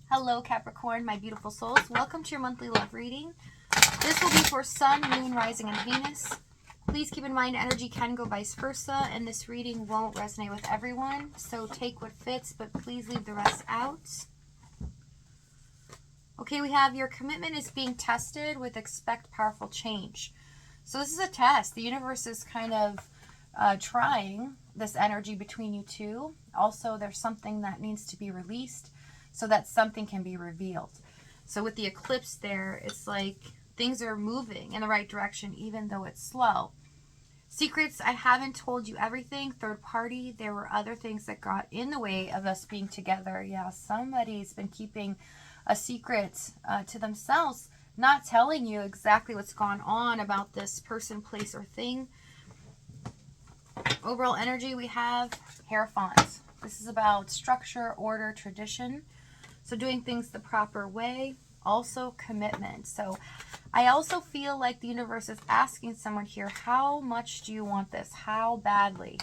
Hello, Capricorn, my beautiful souls. Welcome to your monthly love reading. This will be for Sun, Moon, Rising, and Venus. Please keep in mind energy can go vice versa, and this reading won't resonate with everyone. So take what fits, but please leave the rest out. Okay, we have your commitment is being tested with expect powerful change. So this is a test. The universe is kind of trying this energy between you two. Also, there's something that needs to be released so that something can be revealed. So with the eclipse there, it's like things are moving in the right direction, even though it's slow. Secrets, I haven't told you everything. Third party, there were other things that got in the way of us being together. Yeah, somebody's been keeping a secret to themselves, not telling you exactly what's gone on about this person, place, or thing. Overall energy, we have Hierophant. This is about structure, order, tradition. So doing things the proper way. Also commitment. So I also feel like the universe is asking someone here, how much do you want this? How badly?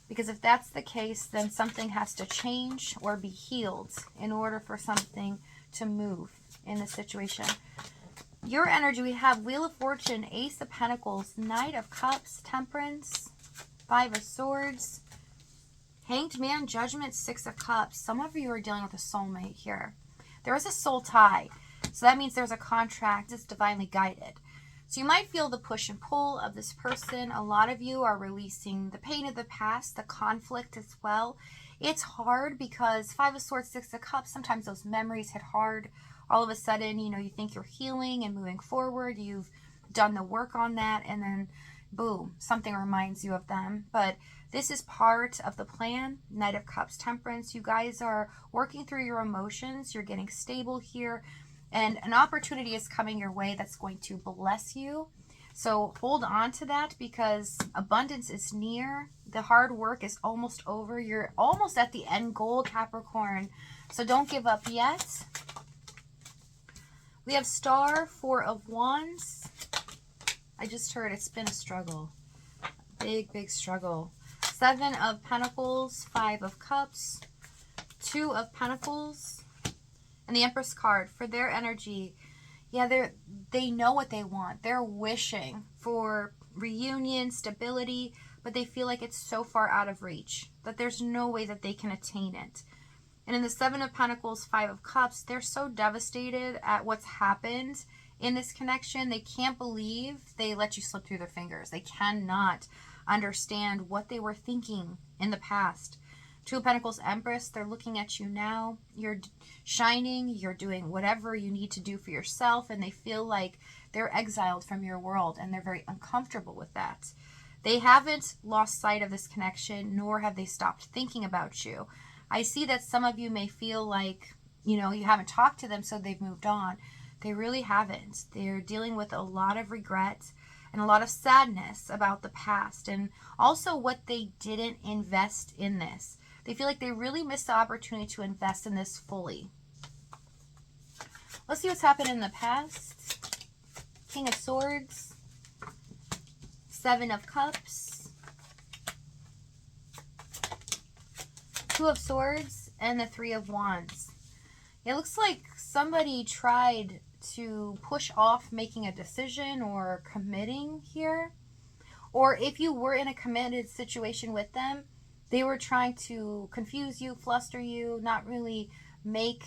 Because if that's the case, then something has to change or be healed in order for something to move in the situation. Your energy, we have Wheel of Fortune, Ace of Pentacles, Knight of Cups, Temperance, Five of Swords, Hanged Man, Judgment, Six of Cups. Some of you are dealing with a soulmate here. There is a soul tie. So that means there's a contract. It's divinely guided. So you might feel the push and pull of this person. A lot of you are releasing the pain of the past, the conflict as well. It's hard because Five of Swords, Six of Cups, sometimes those memories hit hard. All of a sudden, you think you're healing and moving forward. You've done the work on that, and then boom, something reminds you of them. But this is part of the plan. Knight of Cups, Temperance. You guys are working through your emotions. You're getting stable here. And an opportunity is coming your way that's going to bless you. So hold on to that because abundance is near. The hard work is almost over. You're almost at the end goal, Capricorn. So don't give up yet. We have Star, Four of Wands. I just heard it's been a struggle. Big, big struggle. Seven of Pentacles, Five of Cups, Two of Pentacles, and the Empress card. For their energy, yeah, they know what they want. They're wishing for reunion, stability, but they feel like it's so far out of reach that there's no way that they can attain it. And in the Seven of Pentacles, Five of Cups, they're so devastated at what's happened in this connection. They can't believe they let you slip through their fingers. They cannot understand what they were thinking in the past. Two of Pentacles, Empress, they're looking at you now. You're shining. You're doing whatever you need to do for yourself, and they feel like they're exiled from your world, and they're very uncomfortable with that. They haven't lost sight of this connection, nor have they stopped thinking about you. I see that some of you may feel like, you haven't talked to them, so they've moved on. They really haven't. They're dealing with a lot of regret and a lot of sadness about the past, and also what they didn't invest in this. They feel like they really missed the opportunity to invest in this fully. Let's see what's happened in the past. King of Swords, Seven of Cups, Two of Swords, and the Three of Wands. It looks like somebody tried to push off making a decision or committing here. Or if you were in a committed situation with them, they were trying to confuse you, fluster you, not really make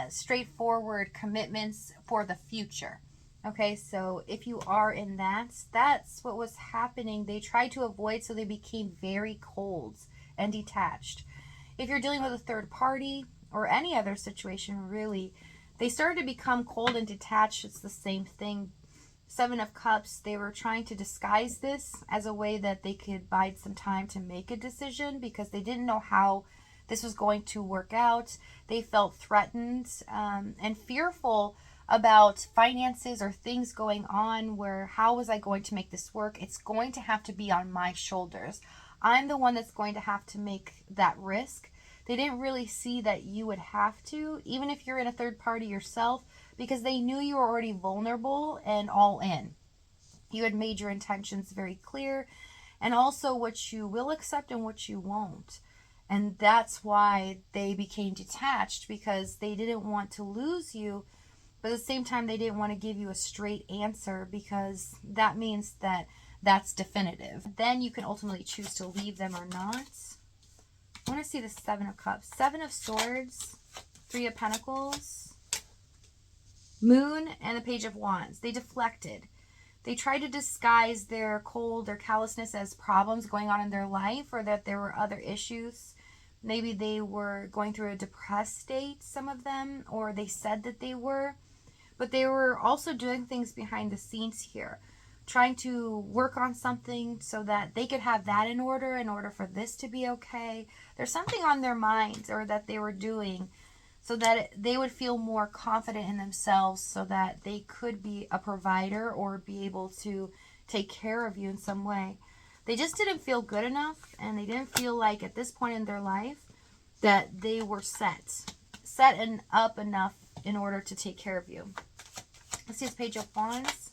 straightforward commitments for the future. Okay, so if you are in that, that's what was happening. They tried to avoid, so they became very cold and detached. If you're dealing with a third party or any other situation, really, they started to become cold and detached. It's the same thing. Seven of Cups, they were trying to disguise this as a way that they could bide some time to make a decision because they didn't know how this was going to work out. They felt threatened and fearful about finances or things going on where, how was I going to make this work? It's going to have to be on my shoulders. I'm the one that's going to have to make that risk. They didn't really see that you would have to, even if you're in a third party yourself, because they knew you were already vulnerable and all in. You had made your intentions very clear, and also what you will accept and what you won't. And that's why they became detached, because they didn't want to lose you, but at the same time they didn't want to give you a straight answer, because that means that that's definitive. Then you can ultimately choose to leave them or not. I want to see the Seven of Cups, Seven of Swords, Three of Pentacles, Moon, and the Page of Wands. They deflected. They tried to disguise their cold or callousness as problems going on in their life, or that there were other issues. Maybe they were going through a depressed state, some of them, or they said that they were. But they were also doing things behind the scenes here, trying to work on something so that they could have that in order for this to be okay. There's something on their minds, or that they were doing, so that they would feel more confident in themselves, so that they could be a provider or be able to take care of you in some way. They just didn't feel good enough, and they didn't feel like at this point in their life that they were set and up enough in order to take care of you. Let's see this Page of Wands.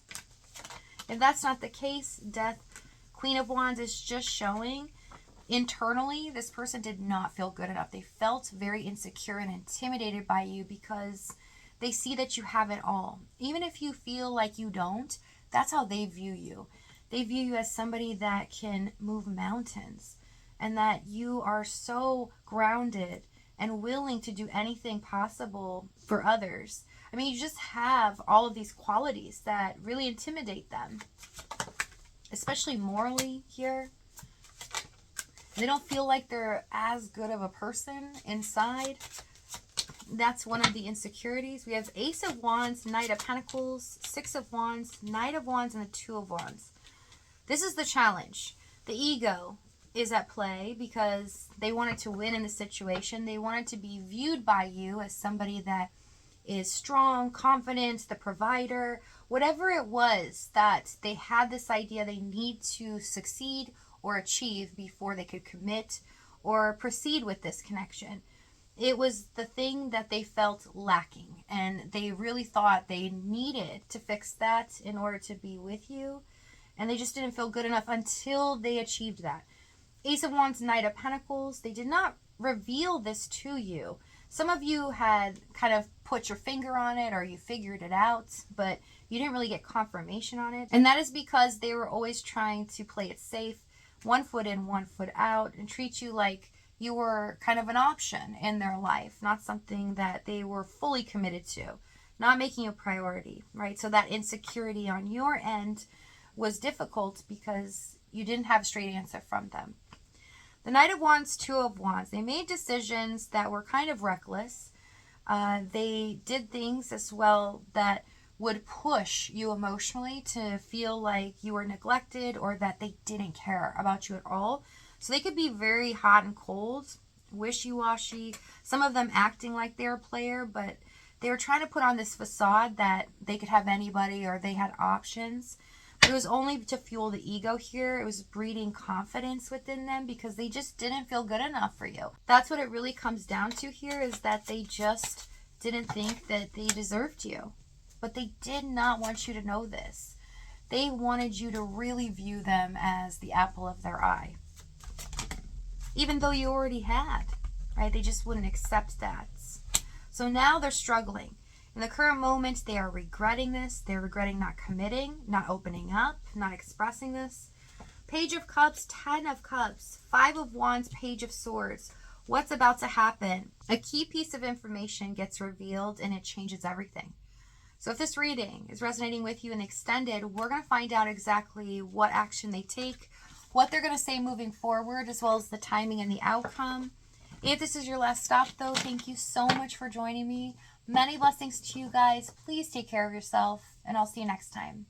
If that's not the case, Death, Queen of Wands is just showing internally this person did not feel good enough. They felt very insecure and intimidated by you, because they see that you have it all. Even if you feel like you don't, that's how they view you. They view you as somebody that can move mountains, and that you are so grounded and willing to do anything possible for others. I mean, you just have all of these qualities that really intimidate them, especially morally here. They don't feel like they're as good of a person inside. That's one of the insecurities. We have Ace of Wands, Knight of Pentacles, Six of Wands, Knight of Wands, and the Two of Wands. This is the challenge. The ego is at play, because they wanted to win in the situation. They wanted to be viewed by you as somebody that is strong, confident, the provider, whatever it was that they had this idea they need to succeed or achieve before they could commit or proceed with this connection. It was the thing that they felt lacking, and they really thought they needed to fix that in order to be with you, and they just didn't feel good enough until they achieved that. Ace of Wands, Knight of Pentacles, they did not reveal this to you. Some of you had kind of put your finger on it, or you figured it out, but you didn't really get confirmation on it. And that is because they were always trying to play it safe, one foot in, one foot out, and treat you like you were kind of an option in their life, not something that they were fully committed to, not making a priority, right? So that insecurity on your end was difficult because you didn't have a straight answer from them. The Knight of Wands, Two of Wands, they made decisions that were kind of reckless. They did things as well that would push you emotionally to feel like you were neglected, or that they didn't care about you at all. So they could be very hot and cold, wishy-washy, some of them acting like they're a player, but they were trying to put on this facade that they could have anybody, or they had options. But it was only to fuel the ego here. It was breeding confidence within them, because they just didn't feel good enough for you. That's what it really comes down to here, is that they just didn't think that they deserved you. But they did not want you to know this. They wanted you to really view them as the apple of their eye, even though you already had, right? They just wouldn't accept that. So now they're struggling. In the current moment, they are regretting this. They're regretting not committing, not opening up, not expressing this. Page of Cups, Ten of Cups, Five of Wands, Page of Swords. What's about to happen? A key piece of information gets revealed, and it changes everything. So if this reading is resonating with you and extended, we're going to find out exactly what action they take, what they're going to say moving forward, as well as the timing and the outcome. If this is your last stop, though, thank you so much for joining me. Many blessings to you guys. Please take care of yourself, and I'll see you next time.